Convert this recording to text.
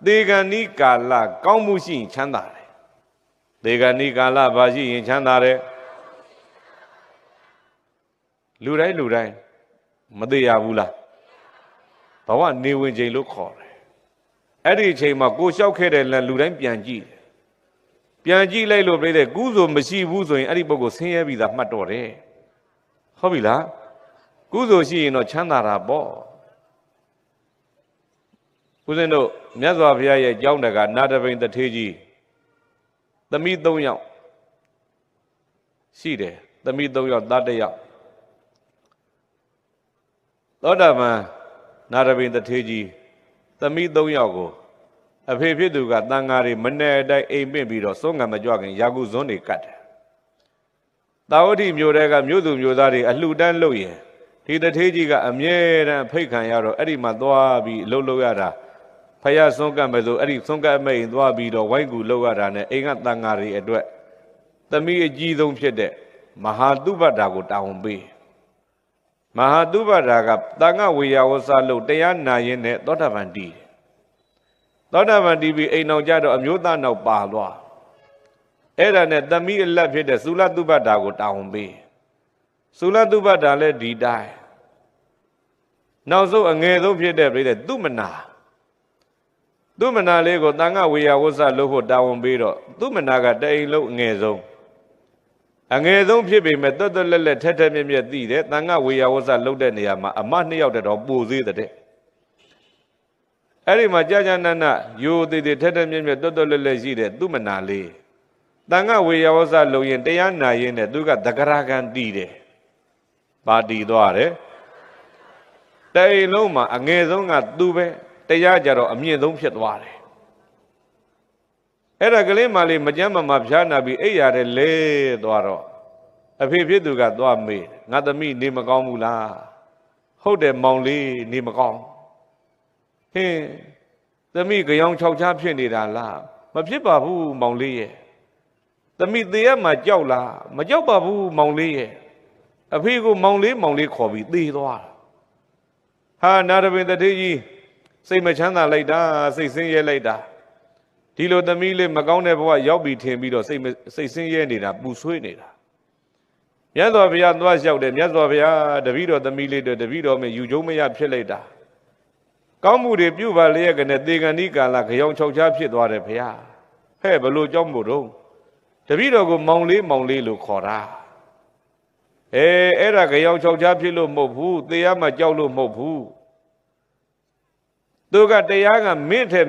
သေကံဤကာလကောင်းမှုရှိရင်ချမ်းသာတယ်သေကံဤကာလဘာရှိရင်ချမ်းသာတယ်လူတိုင်းမသေးရဘူးလားဘဝနေဝင်ချိန်လို့ခေါ်တယ်အဲ့ဒီအချိန်မှာကိုလျှောက်ခဲ့တဲ့လူတိုင်းပြန်ကြည့်လိုက်လို့ပြည့်တဲ့ကုသိုလ်မရှိဘူးဆိုရင်အဲ့ဒီပုဂ္ဂိုလ်ဆင်းရဲပြီးသားမှတ်တော့တယ်ဟုတ်ပြီလားကုသိုလ်ရှိရင်တော့ချမ်းသာတာပေါ့ဦးဇင်းတို့မြတ်စွာဘုရားရဲ့ကျောင်းတကနာတပိန်တထေးကြီးသမီး3ယောက်ရှိတယ်သမီး3ယောက်သား1ယောက်သောတာပန်နာတပိန်တထေးကြီးသမီး3ယောက်ကိုအဖေဖြစ်သူကတန်ဃာတွေမနဲ့အတိုင်းအိမ်ပင့်ပြီးတော့စွန့်ငံမကြွခင်ယာကုဇွန်းတွေကတ်တယ်တာဝတိမြို့တဲကမြို့သူမြို့သားတွေအလှူဒန်းလုပ်ရင်ဒီတထေးကြီးကအမြဲတမ်းဖိတ်ခံရတော့အဲ့ဒီမှာသွားပြီးလှုပ်ရတာဖယားစွန့်ကတ်မယ်ဆိုအဲ့ဒီစွန့်ကတ်မိန်သွားပြီးတော့ဝိုင်းကူလှုပ်ရတာနဲ့အိမ်ကတန်ဃာတွေအတွက်သမီးအကြီးဆုံးဖြစ်တဲ့မဟာသုဘတာကိုတာဝန်ပေးမဟာသုဘတာကတန်ဃဝေယဝဆလို့တရားနာရင်နဲ့သောတာပန်တည်သောတာပန်တည်ပြီးအိမ်အောင်ကြတော့အမျိုးသားနောက်ပါသွားအဲ့ဒါနဲ့သမီးအလတ်ဖြစ်တဲ့သုလသုဘတာကိုတာဝန်ပေးသုလသုဘတာလည်းဒီတိုင်းနောက်ဆုံးအငယ်ဆုံးဖြစ်တဲ့ပြိတဲ့သူမနာလေးကိုတန်ခဝေယဝဆလို့ဖို့တာဝန်ပေးတော့သူမနာကတအိမ်လုံးအငယ်ဆုံးဖြစ်ပေမဲ့တွတ်လက်ထက်ထက်မြက်သိတယ်တန်ခဝေယဝဆလုပ်တဲ့နေရာမှာအမ2ယောက်တည်းတော့ပူသေးတဲ့အဲ့ဒီမှာကြာကြာနာနာရိုးသေးထက်ထက်မြက်တွတ်လက်ရှိတဲ့သူမနာလေးတန်ခဝေယဝဆလုပ်ရင်တရားနာရင်နဲ့သူကသကရာကံတည်တယ်ပါတည်သွားတယ်တအိမ်လုံးမှာအငယ်ဆုံးကသူပဲတရားကြတော့အမြင့်ဆုံးဖြစ်သွားတယ်အဲ့ဒါကလေးမလေးမကြမ်းမဖျားနာပြီးအိပ်ရတဲ့လဲသွားတော့အဖေဖြစ်သူကသွားမေးငါသမီးနေမကောင်းဘူးလားဟုတ်တယ်မောင်လေးနေမကောင်းဟင်းသမီးကြောင်6ချားဖြစ်နေတာလားမဖြစ်ပါဘူးမောင်လေးရဲ့သမီးသေရမှာကြောက်လားမကြောက်ပါဘူးမောင်လေးရဲ့အဖေကိုမောင်လေးခေါ်ပြီးသေသွားဟာနာရပင်တထေးကြီးစိတ်မချမ်းသာလိုက်တာစိတ်ဆင်းရဲလိုက်တာဒီလိုသမီးလေးမကောင်းတဲ့ဘဝရောက်ပြီးထင်ပြီးတော့စိတ်ဆင်းရဲနေတာပူဆွေးနေတာမြတ်စွာဘုရားသွားလျှောက်တယ်မြတ်စွာဘုရားတပည့်တော်သမီးလေးတွေတပည့်တော်မယူကျုံမရဖြစ်လိုက်တာကောင်းမှုတွေပြုပါလျက်ကနဲ့သေကံဤကာလကြောင်6ချားဖြစ်သွားတယ်ဘုရားဟဲ့ဘလို့ကြောင့်မို့တော့တပည့်တော်ကိုမောင်လေးလို့ခေါ်တာအဲ့ဒါကြောင်6ချားဖြစ်လို့မဟုတ်ဘူးသေရမှကြောက်လို့မဟုတ်ဘူးသူကတရားကမင်းထက်